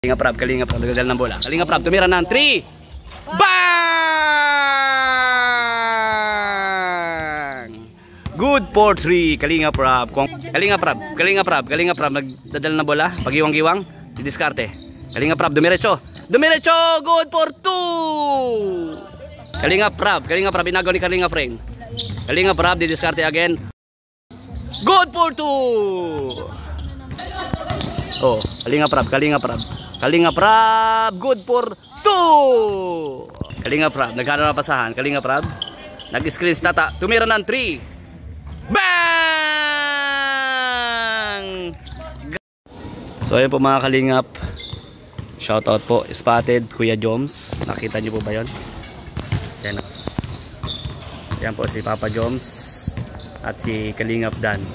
Kalinga Prab, nagdadala ng bola. Kalinga Prab, tumira ng 3. Bang! Good for 3. Kalinga Prab, nagdadala ng bola. Pagiwang-giwang, didiskarte. Kalinga Prab, dumiretso. Good for 2. Kalinga Prab, inagaw ni Kalinga Frame. Kalinga Prab, didiskarte again. Good for 2. Oh, Kalinga Prab, good for 2. Kalinga Prab, nagkano na pasahan. Kalinga Prab, nag-screen stata, tumira ng 3. Bang! So ayun po mga Kalingap, shoutout po, Spotted, Kuya Joms. Nakita nyo po ba yun? Yan po si Papa Joms at si Kalingap Dan.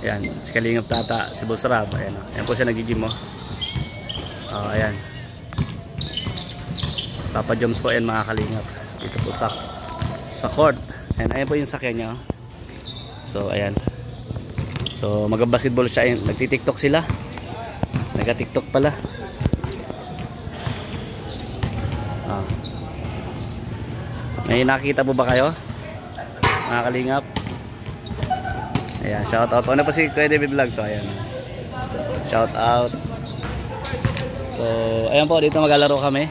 Ayan, si Kalingap Tata, si Boss Rab. Ayan po siya nagigim mo. Ayan. Papa Joms po yan mga Kalingap. Dito po sa court. Ayan po yung sakya niya. So ayan. So mag-basketball siya. Nagti-tiktok sila. Nag-tiktok pala. May nakita po ba kayo mga Kalingap? Ayan, shout out. Ano pa si Kuya David Vlog? So ayan. Shout out. So ayan po, dito maglalaro kami.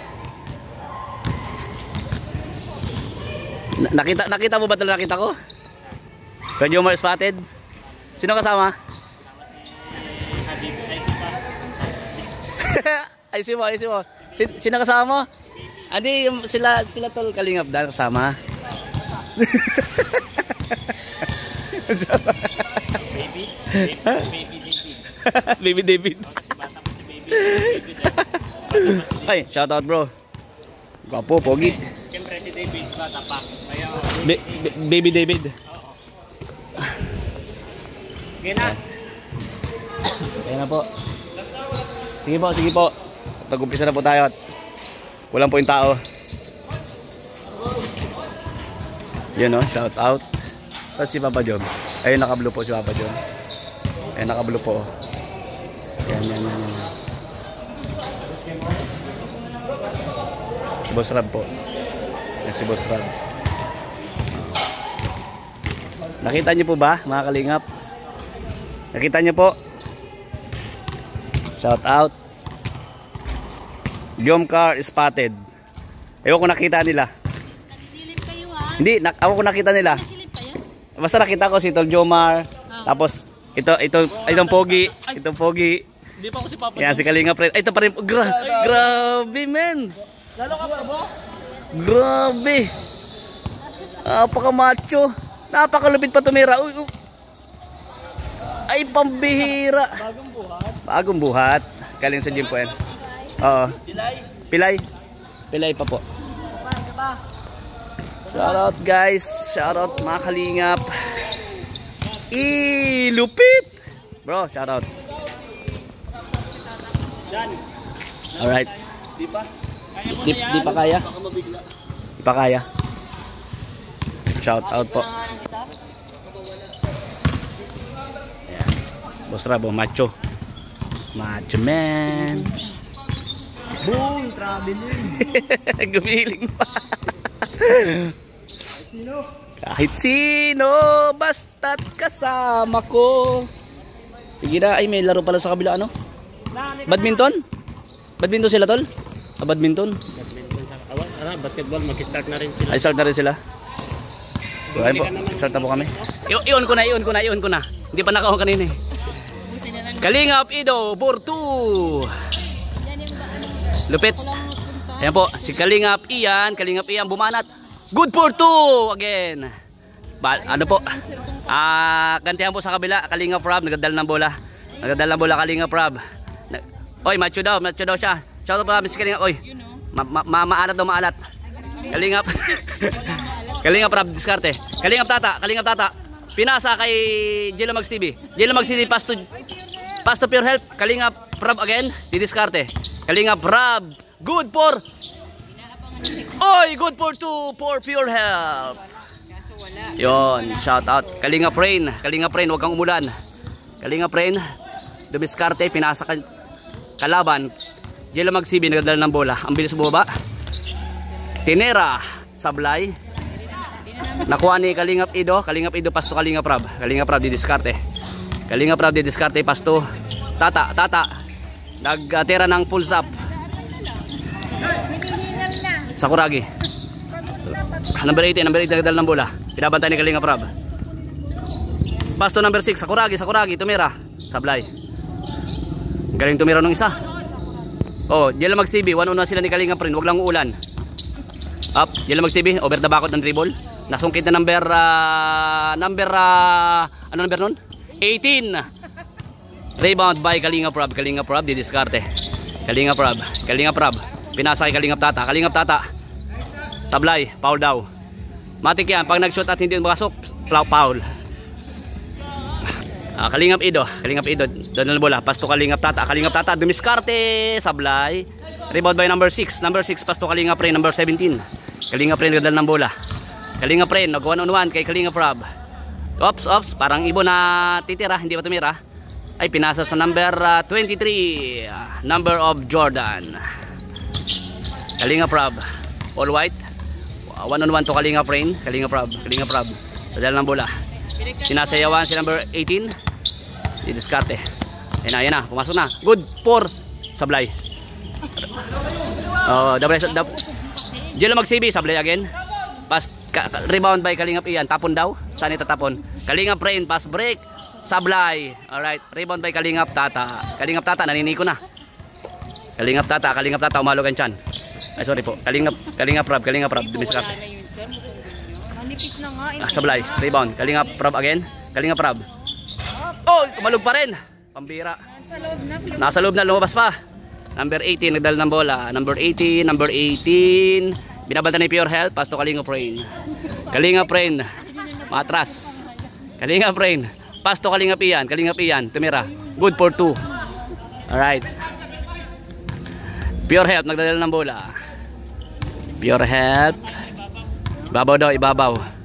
Nakita mo ba talaga nakita ko? Kuya Jomar Spotted. Sino kasama? Ay si mo. Sino kasama mo? Andi sila tol Kalingap Dan kasama. Baby David. Ay, shout out bro. Gwapo, pogi. Siyempre si David bata pa. Baby David. Gina. Ayan na po. Sige po. Nag-umpisa na po tayo at kulang po yung tao. Yun o, shout out sa si Papa Joms. Ayun, naka-blue po si Papa Joms. Ayun, naka-blue po. Yan. Si Boss Rab po. Yan si Boss Rab. Nakita niyo po ba mga Kalingap? Nakita niyo po? Shout out Jomcar Spotted. Ewan ko nakita nila. Nagdilip kayo ha? Hindi, ako ko nakita nila. Nasilip kayo? Basta nakita ko si Tol Jomar. Tapos itong pogi, Hindi pa ako si Papa. yan si Kalinga Friend. Ay, ito pa rin. Grabe men. Lalo ka pa mo? Grabe. Napaka macho. Napakalupit pa tumira. Ay, pambihira. Bagong buhat. Galing sa gym po yan. Oo. Pilay pa po. Shoutout guys. Shoutout mga Kalingap. Lupit. Bro, shoutout. Alright. Di pa kaya? Di pa kaya. Shoutout po. Ayan. Boss Rabo, macho. Macho man. Boom, traveling. Gumiling pa. Kahit sino, basta't kasama ko. Sige na, ay may laro pala sa kabila ano? Badminton? Badminton sila tol? Badminton? Basketball, mag-start na rin sila. Ay, start na rin sila. So ayun po, start na po kami. Iyon ko na. Hindi pa nakaon kanina eh. Kalingap Ido, Bortu. Lupit. Ayan po, si Kalingap Ian bumanat. Good for 2 again. Ano po? Gantihan po sa kabila, Kalingap Rob nagdadala ng bola. Kalingap Rob. Oy, macho daw siya. Shout out po namin si Kalingap. Oy. Maalat. Kalingap Rob diskarte. Kalingap Tata. Pinasa kay Jello Mags TV. Pass to pure help. Kalingap Rob again, didiskarte. Kalingap Rob. Good for 2 for pure help. Yon, shout out Kalingap Rain, wag kang umulan. Kalingap Rain, dumiskarte, pinasa ka. Kalaban, Jello Magsibi nagdala ng bola. Ang bilis bumaba. Tinera, sablay. Nakuha ni Kalingap Ido. Kalingap Ido, pasto Kalingap Rab. Kalingap Rab, didiskarte. Kalingap Rab, didiskarte, pasto. Tata. Nagtira ng full stop. Sakuragi. Number 18 nagdala ng bola. Pinabantay ni Kalingap Rab. Pasto number 6, Sakuragi, tumira. Sablay. Galing tumira nung isa. Oh, Jello Magsibi, 1-1 sila ni Kalingap rin. Wag lang uulan. Up, Jello Magsibi, over the bakot ng dribble. Nasungkit na number ano number nun? 18. Rebound by Kalingap Rab, didiskarte. Kalingap Rab. Pinasa kay Kalingap Tata. Sablay, foul daw. Matik yan, pag nag-shoot at hindi makasok, foul. Kalingap Ido, doon na bola, pasto Kalingap Tata, dumiskarte, sablay. Rebound by number 6, pasto Kalingap rin, number 17. Kalingap rin nagdala ng bola. Kalingap rin, nag-1-on-1 kay Kalingap Rab. Ops, parang ibo na titira, hindi pa tumira. Ay pinasa sa number 23, number of Jordan. Kalingap Rab, all white. 1-on-1 to Kalingap Rab. Padala ng bola. Sinasayawan si number 18. Didiskarte. Ayan na, pumasok na. Good for sablay. Jello Magsibi, sablay again. Rebound by Kalingap Ian. Tapon daw. Saan itatapon? Kalingap Rain, pass break. Sablay. Alright, rebound by Kalingap Tata, naniniko na. Kalingap Tata, umalo kan tiyan. Ay sorry po. Kalingap Rab, dumiskarte. Manipis na nga. Sablay, rebound. Kalingap Rab again. Kalingap Rab. Oh, tumalog pa rin. Pambira. Nasa loob na, lumabas pa. Number 18 nagdala ng bola. Number 18. Binabanta ni Pure Health, pasto Kalingap Rain. Matras. Kalingap Rain. Pasto Kalingap Ian. Tumira. Good for 2. Alright. Pure Health nagdala ng bola. Pure Health. Ibabaw.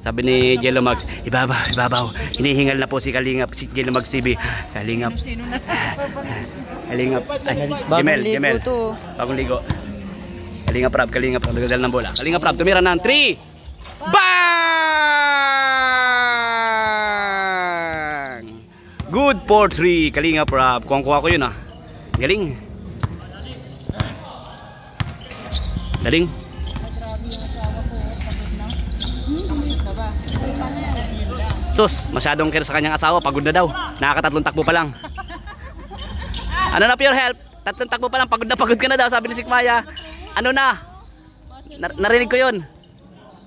Sabi ni Jello Mags, ibabaw. Hinihingal na po si Jello Mags TV. Kalingap. Jemel. Bagong ligo. Kalingap Rab, nagdala ng bola. Kalingap Rab, tumira ng 3. Bang! Good for 3, Kalingap Rab. Kuha ko yun ah. Galing. Sus, masyadong care sa kanyang asawa, pagod na daw. Nakakatatlong takbo pa lang. Ano na Pure Health? Tatlong takbo pa lang, pagod ka na daw, sabi ni Sikmaya. Ano na? Narinig ko yun.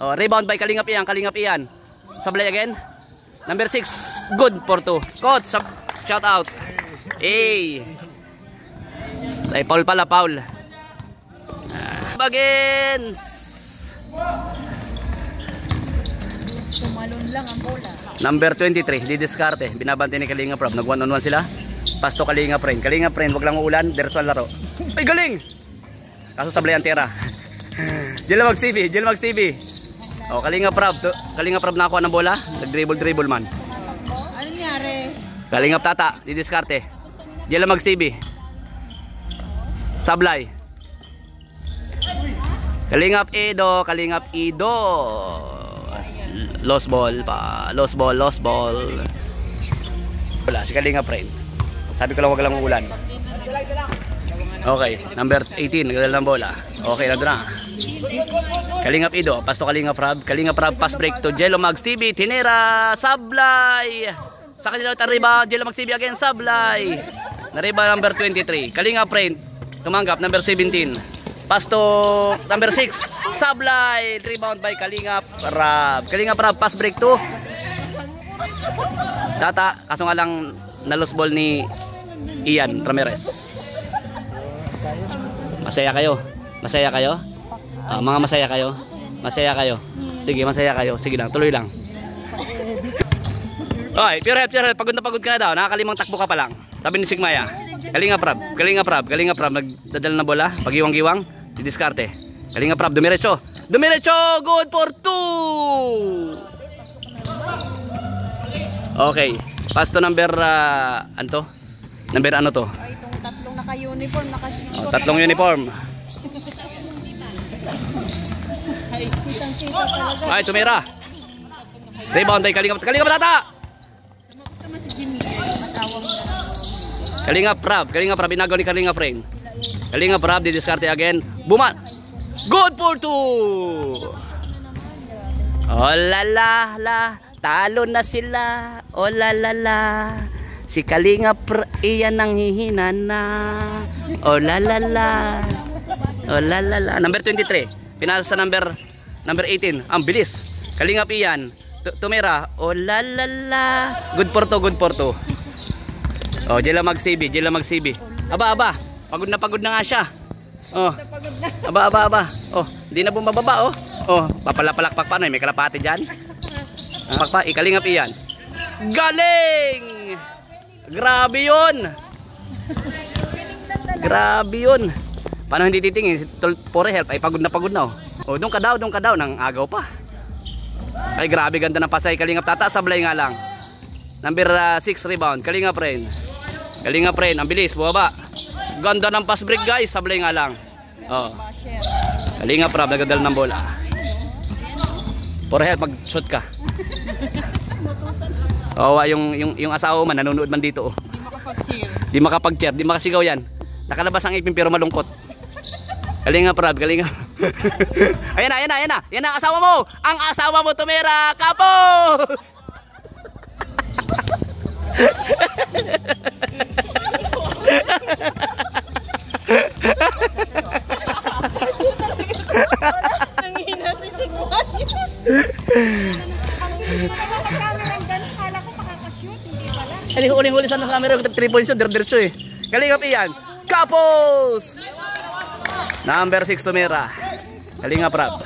Oh, rebound by Kalingap Ian. Sablay again. Number 6, good for 2. Coach, shout out. Hey. Say Paul pala, Paul. Bagins. Tumalon lang ang bola. Number 23, didiskarte. Binabante ni Kalingap Rab. Nag 1-on-1 sila. Pasto Kalingap Rain, wag lang uulan, diretso ang laro. Ay galing! Kaso sablay ang tira. Jello Mags TV. Oh, Kalingap Rab nakuha ng bola. Nag-dribble man. Ano nangyari? Kalingap Tata, didiskarte. Jello Mags TV. Sablay. Kalingap Ido. Lost ball. Wala, si Kalingap Rain. Sabi ko lang wag lang uulan. Okay, number 18 nagdala ng bola. Okay, nandun na. Kalingap Ido, pasto Kalingap Rab, pass break to Jello Mags TV. Tinera, sablay. Sa kanila rebound, Jello Mags TV again, sablay. Nariba number 23. Kalingap Rain, tumanggap number 17. Pasto number 6, sablay. Rebound by Kalingap Rab, pass break to Tata, kaso nga lang na-lost ball ni Ian Ramirez. Masaya kayo? Mga masaya kayo? Sige, masaya kayo. Sige lang, tuloy lang. Okay, Pure Health, pagod na ka na daw. Nakakalimang takbo ka pa lang. Sabi ni Sigmaya. Kalingap Rab, nagdadala na bola, pagiwang-giwang, didiskarte. Kalingap Rab, dumiretso, good for 2. Okay, pasto number number ano to? Ay, itong tatlong naka-uniform, Oh, naka-short. tatlong uniform. Kitang-kita talaga. Ay, tumira. Rebound by Kalingap. Kalingap Tata! Tama si Jimmy, asawang na. Kalingap Rab, inagaw ni Kalingap Rain. Kalingap Rab, didiskarte again. Buman! Good for 2! Oh la la la, talo na sila. Oh la la la. Si Kalingap iyan ang hihina na. Oh la la la. Oh la la la. Number 23. Pinasa sa number 18. Ang bilis. Kalingap iyan. Tumira. Oh la la la. Good for 2, good for 2. Oh, Jela mag-CB. Aba. Pagod na nga siya. Oh. Aba. Oh, hindi na bumababa oh. Oh, papalapalakpak pa no, may kalapati diyan. Pakpak, Kalingap iyan. Galing! Grabe 'yun. Paano hindi titingin si Pure Help ay pagod na oh. Oh, doon ka daw nang agaw pa. Ay grabe, ganda ng pasay Kalingap Tata, sablay nga lang. Number 6 rebound, Kalingap Rain, ang bilis, bumaba. Ganda ng pass break guys, sablay nga lang. Oh. Kalingap Rab, nagadal ng bola. Pure Help, mag-shoot ka. Oh, yung asawa man nanonood man dito oh. Di makapag-cheer, di makasigaw yan. Nakalabas ang ipin pero malungkot. Kalingap Rab. Ayan na. Yan ang asawa mo. Ang asawa mo tumira. Kapos! Nangihinati si Juan. Kala ko makakashoot, hindi pala. Huling-huli sa camera, 3 points yun, diretso eh. Kalingap iyan. Kapos! Number 6 tumira. Kalingap Rab.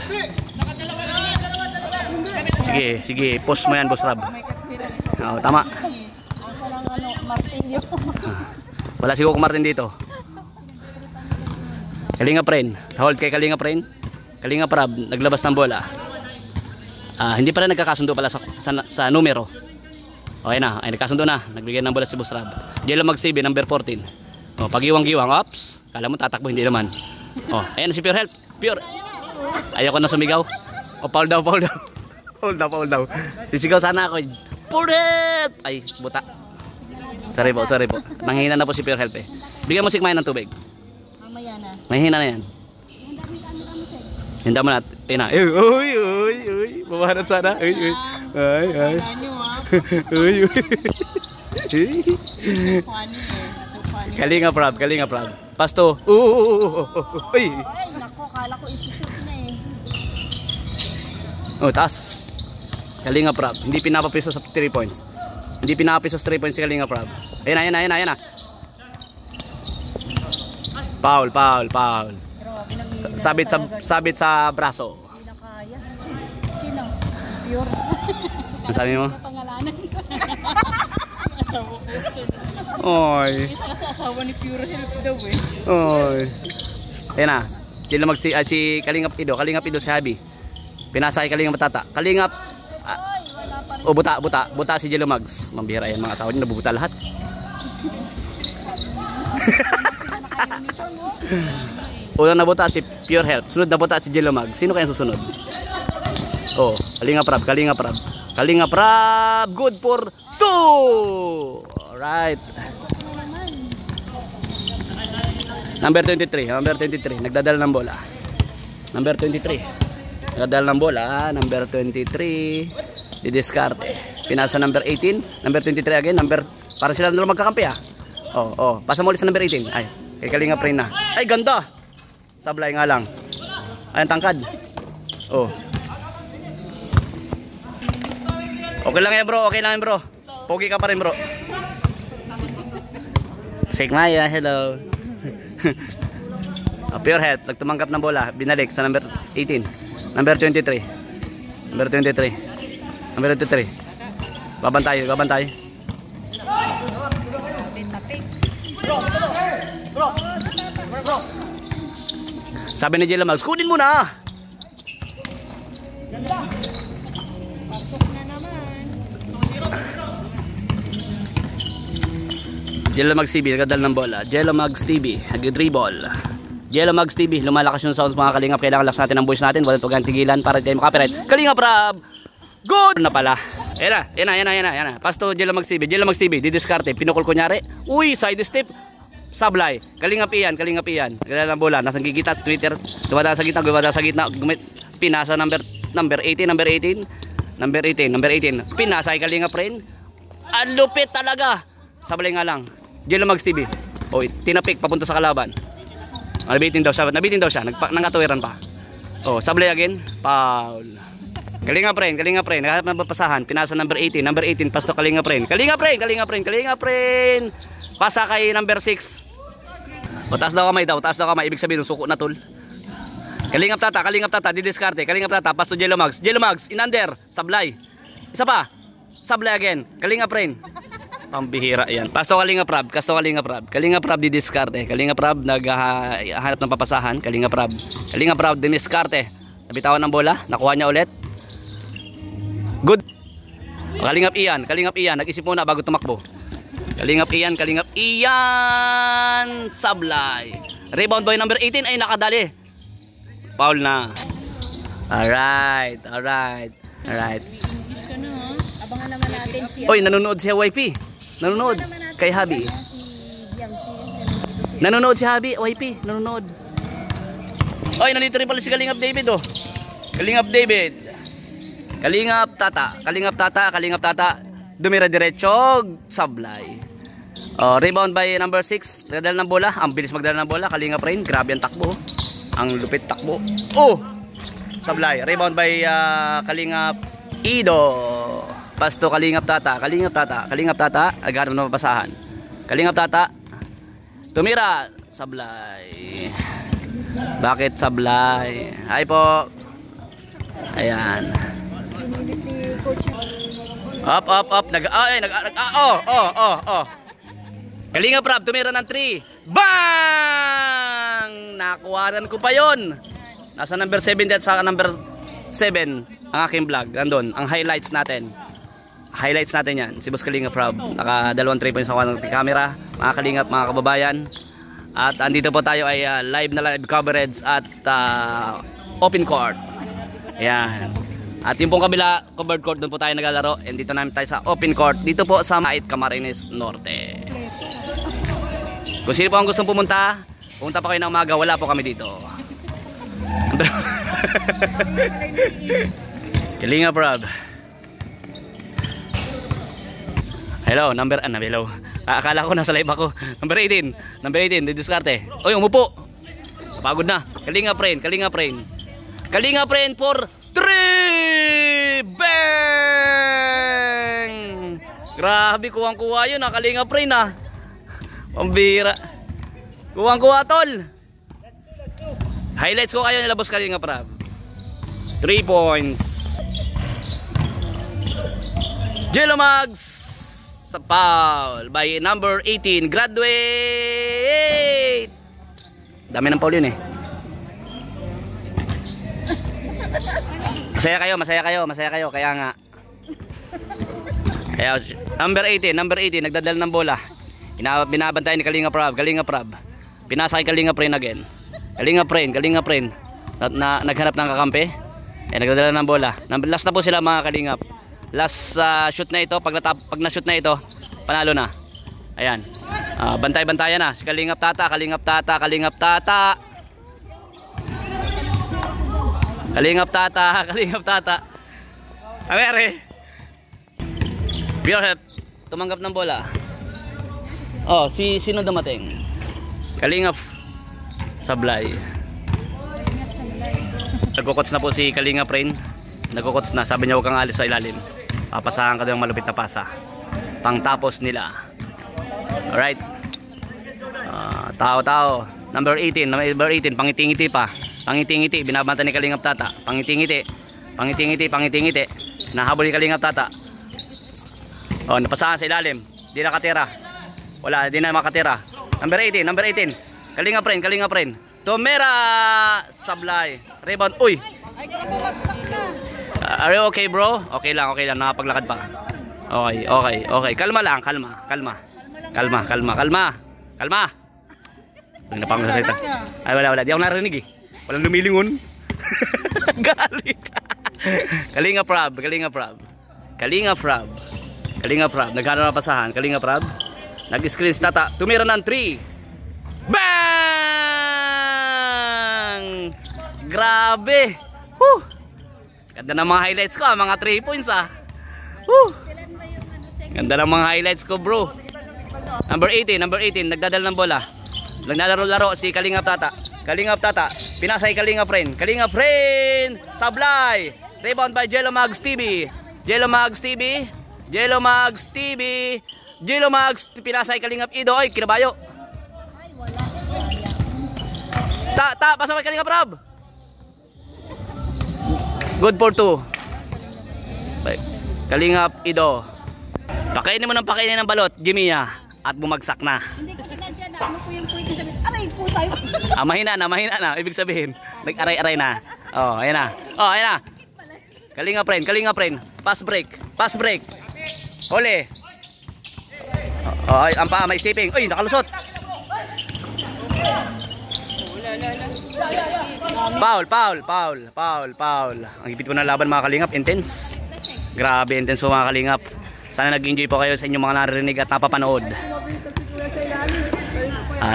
Sige, push mo yan, Boss Rab. Oh, tama. Wala si Coco Martin dito. Kalingap Rain. Hold kay Kalingap Rain. Kalingap Rab, naglabas ng bola. Hindi pala nagkakasundo pala sa numero. Okay na, ay nagkasundo na. Nagbigay ng bola si Boss Rab. Diyan lang mag-CB, number 14. Oh, pagiwang-giwang, ops. Kala mo tatakbo, hindi naman. Oh, ayan si Pure Help. Pure. Ayoko na sumigaw. Oh, foul daw. Foul daw. Sisigaw sana ako. Pure Help! Ay, buta. Sorry po. Nanghihina na po si Pure Help eh. Bigyan mo si Kumain ng tubig. Mamaya na. Mahina na yan. Hinda mo na. Ayun na. Uy. Babanat sana. Ay. Uy. Kalingap Rab. Pasto. Uy. Ay, nako, kala ko isushoot na eh. Oh, taas. Kalingap Rab. Hindi pinapapiso sa 3 points. Hindi pinapapiso sa 3 points si Kalingap Rab. Ayun na. Foul. Sabit sa braso. Hindi na kaya. Sino? Pure. Ano sabi mo? Pangalanan. Asawa ko. Oy. Kasi asawa ni Pure Help daw eh. Oy. Ayun na. Diyan lang si Kalingap Ido si Habi. Pinasa kay Kalingap Tata. Kalingap buta si Jello Mags. Mambihira yan mga asawa niya, nabubuta lahat. Unang nabuta si Pure Help, sunod nabuta si Jello Mags. Sino kaya susunod? Oh, Kalingap Rab, good for 2. Alright. Number 23, nagdadala ng bola. Number 23, number 23, didiskarte. Pinasa number 18, number 23 again, para sila na magkakampi ah. Oh, pasa mo ulit sa number 18. Ay, kay Kalingap Rain na. Ay, ganda. Sablay nga lang. Ay, ang tangkad. Oh. Okay lang yan bro. Pogi ka pa rin bro. Sigmaya, hello. Pure Help, nagtumanggap ng bola. Binalik sa number 18. Number 23. Babantay. Sabi ni Jello Mags, kunin mo na. Pasok na naman. Jello Mags TV, nagdadala ng bola. Jello Mags TV, nag-dribble. Jello Mags TV, lumalakas yung sounds mga kalingap. Kailangan lakas natin ang voice natin. Walang tugang tigilan para tayo makapiright. Kalingap Rob! Good! Na pala. Yan na. Pasto Jello Mags TV. Jello Mags TV, didiskarte. Pinukul kunyari. Uy, side step. Sablay. Kalingap iyan. Nagdadala ng bola. Nasang gigita, Twitter. Gumada sa gitna. Pinasa number 18. Pinasa ay kalingap rin. Ang lupit talaga. Sablay nga lang. Jello Mags TV. O, tinapik papunta sa kalaban. Nabitin daw siya. Nangatuwiran pa. Oh, sablay again. Foul. Kalingap rin. Naghahanap ng papasahan. Pinasa number 18. Pasto kalingap rin. Pasa kay number 6. O, taas daw kamay. Ibig sabihin, suko na tol. Kalingap tata. Didiskarte. Kalingap tata. Pasto Jello Mags. In under. Sablay. Isa pa. Sablay again. Kalingap rin. Pambihira yan. Pasto Kalingap Rob. Kalingap Rob didiskarte. Kalingap Rob naghahanap ng papasahan. Kalingap Rob diniskarte. Nabitawan ng bola. Nakuha niya ulit. Good. Kalingap Ian. Nag-isip muna bago tumakbo. Kalingap Ian. Sablay. Rebound boy number 18 ay nakadali. Foul na. Alright. English ka na ha. Abangan naman natin si... Oy, nanonood si YP. Nanonood kay Habi. Nanonood si Habi, YP, nanonood. Oy, nandito rin pala si Kalingap David oh. Kalingap Tata. Dumira diretso, sablay. Oh, rebound by number 6. Nagdala ng bola, ang bilis magdala ng bola. Kalingap rin, grabe ang takbo. Ang lupit takbo. Oh! Sablay, rebound by Kalingap Ido. Pasto Kalingap Tata. Agad na mapasahan. Kalingap Tata. Tumira. Sablay. Bakit sablay? Hi po. Ayan. Up. Kalingap Rob, tumira ng 3. Bang! Nakuhanan ko pa yon. Nasa number 7 at sa number 7 ang aking vlog. Nandun, ang highlights natin yan. Si Boss Kalingap Rob. Naka 2 3 points sa ng camera. Mga Kalingap, mga kababayan. At andito po tayo ay live coverage at open court. Ayan. At yung pong kabila, covered court, doon po tayo naglalaro. And dito namin tayo sa open court. Dito po sa Mait Camarines Norte. Kung sino po ang gustong pumunta pa kayo ng umaga, wala po kami dito. Kalingap Rob. Hello. Akala ko nasa live ako. Number 18, didiskarte. Oy, umupo. Pagod na. Kalingap rin for 3. Bang! Grabe, kuwang-kuha yun. Kalingap rin ah. Pambira. Kuwang-kuha tol. Highlights ko kayo nila Boss Kalingap Rob. 3 points. Jello Mags sa foul by number 18. Graduate. Dami ng foul yun eh. Masaya kayo. Kaya nga. Number 18 nagdadala ng bola. Binabantay ni Kalingap Rob. Pinasa kay Kalingap rin again. Kalingap rin. Naghanap ng kakampi. Nagdadala ng bola. Last na po sila mga Kalingap. Last shoot na ito. Pag na-shoot na ito, panalo na. Ayan. Bantay-bantayan na. Si Kalingap Tata. Kalingap Tata. Amere. Pure Health. Tumanggap ng bola. Oh, sino dumating? Kalingap Sablay. Nagkukots na po si Kalingap Rain. Nagkukots na. Sabi niya huwag kang alis sa ilalim. Papasahan ka ng malupit na pasa. Pangtapos nila. Alright. Tao. Number 18. Pangiti-ngiti pa. Pangiti-ngiti. Binabanta ni Kalingap Tata. Pangiti-ngiti. Nahabol ni Kalingap Tata. Oh, napasahan sa ilalim. Di nakatira. Wala, di na makatira. Number 18. Kalingap rin. Tumira. Sablay. Rebound. Uy. Ay, bumagsak na. Are you okay bro? Okay lang. Nakapaglakad pa. Okay. Kalma lang. Kalma, kalma, kalma. Kalma. Hindi na pa ako sasalita. Ay, wala. Di ako narinig eh. Walang lumilingon. Galit. Kalinga Prab. Naghanap na pasahan. Kalinga Prab. Nag-screen si Tata. Tumira ng 3. Bang! Grabe. Woo! Ganda ng mga highlights ko. Mga 3 points ah. Woo! Ganda ng mga highlights ko bro. Number 18. Nagdadala ng bola. Naglalaro-laro si Kalingap Tata. Pinasay Kalingap Friend. Sablay. Rebound by Jello Mags TV. Pinasay Kalingap Ido. Ay, kinabayo. Pasok kay Kalingap Rob. Good for 2. Kalingap Ido. Pakainin mo ng balot, Jimmy at bumagsak na. Hindi ko sinadya na. Ano po yung point sabi? Aray po tayo. Mahina na. Ibig sabihin, nag-aray-aray na. Oh, ayan na. Kalingap friend. Pass break. Huli. Ay, ang paa, may stepping. Ay, nakalusot. Foul. Ang hipit po ng laban mga Kalingap, intense. Grabe, intense po mga Kalingap. Sana nag-enjoy po kayo sa inyong mga narinig at napapanood.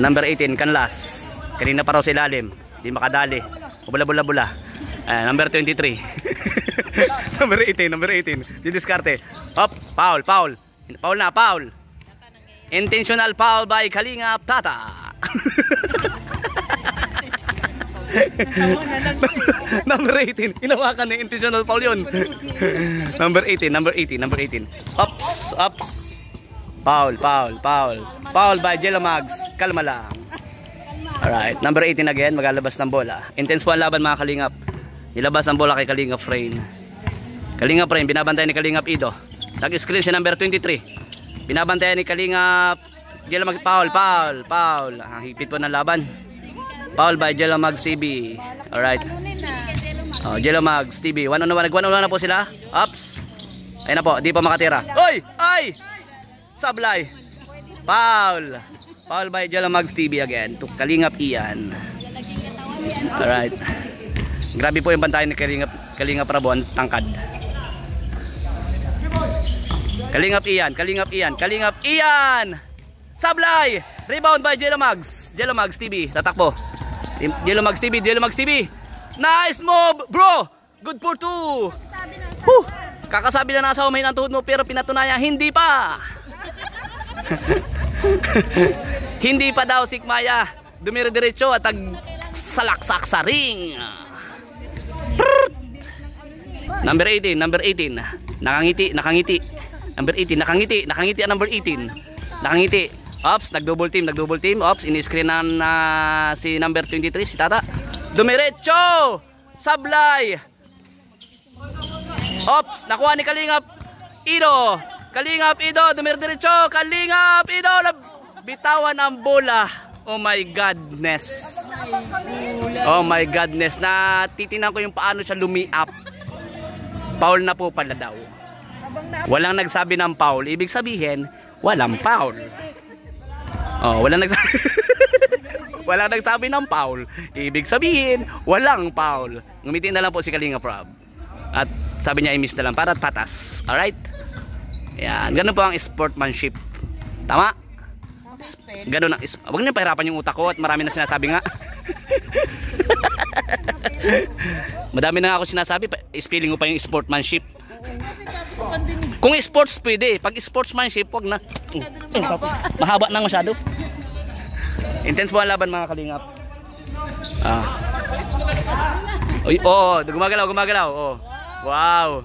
Number 18, Canlas. Kanina pa raw sa ilalim. Di makadali. Bula. Number 23. Number 18. Didiskarte. Hop, foul. Foul. Intentional foul by Kalingap Tata. Number 18. Hinawakan na intentional foul yun. Number 18. Ups. Foul. Foul by Jello Mags. Kalma lang. Alright. Number 18 again. Maglalabas ng bola. Intense po ang laban mga Kalingap. Nilabas ang bola kay Kalingap Friend. Binabantayan ni Kalingap Ido. Nag-screen si number 23. Binabantayan ni Kalingap Jello Mags. Foul. Ang hipit po ng laban. Foul by Jello Mags TV. Alright. Jello Mags TV. 1-on-1 na po sila. Ups. Ayun na po. Di pa makatira. Ay! Sablay. Foul by Jello Mags TV again. To Kalingap Ian. Alright. Grabe po yung bantayan ni Kalingap Rabo. Tangkad. Kalingap Ian. Sablay. Rebound by Jello Mags TV. Tatakbo. Jello Mags TV. Nice move, bro. Good for 2. Kakasabi na nasa umahin ang tuhod mo pero pinatunayan hindi pa. Hindi pa daw Sikmaya. Dumire-diretso at salaksak sa ring. Number 18. Nakangiti. Number 18 nakangiti ang number 18. Nakangiti. Ops, nag-double team. Ops, ini-screen na si number 23, si Tata. Dumiretso! Sablay! Ops, nakuha ni Kalingap Ido. Dumiretso. Kalingap Ido. Bitawan ang bola. Oh my godness. Titingnan ko yung paano siya lumi-up. Foul na po pala daw. Walang nagsabi ng foul. Ibig sabihin, walang foul. Walang nagsabi ng foul. Ibig sabihin, walang foul. Ngumitin na lang po si Kalingap Rob. At sabi niya, i-miss na lang para patas. Alright? Yan. Ganun po ang sportsmanship. Tama? Ganun ang wag niyo pahirapan yung utak ko at marami na sinasabi nga. Madami na ako sinasabi. Spelling ko pa yung sportsmanship. Kung sports pwede. Pag sportsmanship, wag na. Mahaba na masyado. Intense po ang laban mga Kalingap. Gumagalaw. Wow.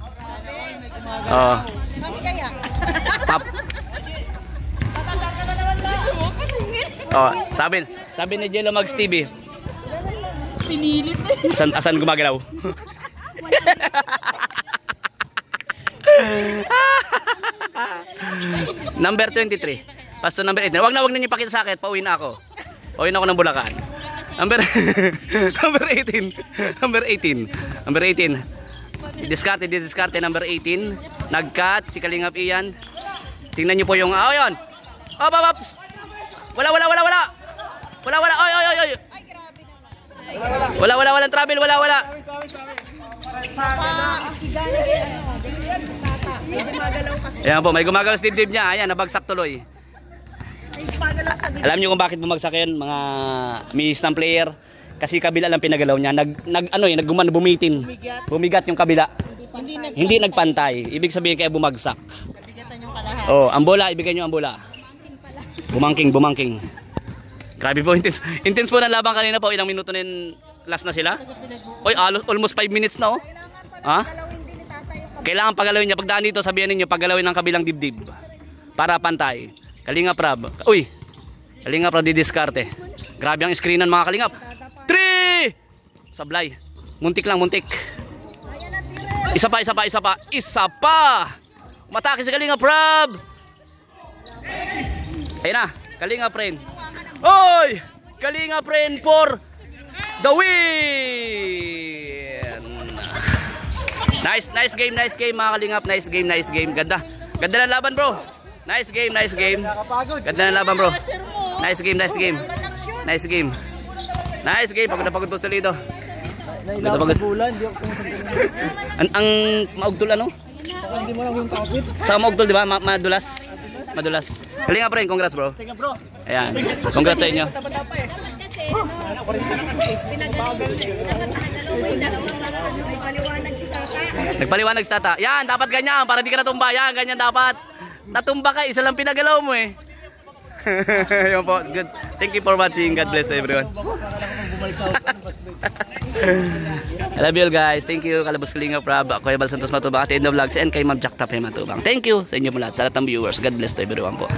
Sabi ni Jello Mags TV. Pinilit. Asan gumagalaw? Number 23. Pasto number 18. Wag na niyo ipakita sa akin. Pauwi na ako. Pauwi na ako ng Bulacan. Number 18. Diskarte number 18. Nag-cut si Kalingap Ian. Tingnan niyo po yung yun. Up, up, up. Wala. Oy. Walang travel, wala. Higana si Tata. May gumagalaw kasi. Ayan po, may gumagalaw sa dibdib niya. Ayan, nabagsak tuloy. May gumagalaw sa Alam niyo kung bakit bumagsak yun, mga miss ng player? Kasi kabila lang pinagalaw niya. Bumitin. Bumigat yung kabila. Hindi nagpantay. Ibig sabihin kaya bumagsak. Bigatan yung kalahati. Oh, ang bola, ibigay niyo ang bola. Bumangking. Grabe po, intense po ng laban kanina po. Ilang minuto na yun, last na sila. Oy, almost 5 minutes na oh. Ha? Kailangan pagalawin niya. Pagdaan dito, sabihan ninyo, pagalawin ng kabilang dibdib. Para pantay. Kalingap Rab. Uy! Kalingap Rab didiskarte. Grabe ang screenan mga Kalingap. 3! Sablay. Muntik. Isa pa. Matake si Kalingap Rab. Ayun na. Kalingap Ren. Oy! Kalingap Ren for the win! Nice game mga Kalingap. Nice game. Ganda ng laban bro. Nice game. Ganda ng laban bro. Nice game. Pagod po sa lido. Ang maugtol ano? Hindi mo lang yung kapit. Saka maugtol di ba? Madulas. Kalingap Ren, congrats bro. Teka bro. Ayan. Congrats sa inyo. Dapat kasi, Paliwanag si Tata. Nagpaliwanag si Tata. Yan, dapat ganyan. Para di ka natumba. Yan, ganyan dapat. Natumba ka, isa lang pinagalaw mo eh. Yun po. Good. Thank you for watching. God bless everyone. I love you all guys. Thank you. Kalabos Kalingap Rab. Ako Ebal Santos Matubang. At End of Vlogs. And kay Ma'am Jack Tapay Matubang. Thank you sa inyo po lahat. Sa lahat ng viewers. God bless to everyone po.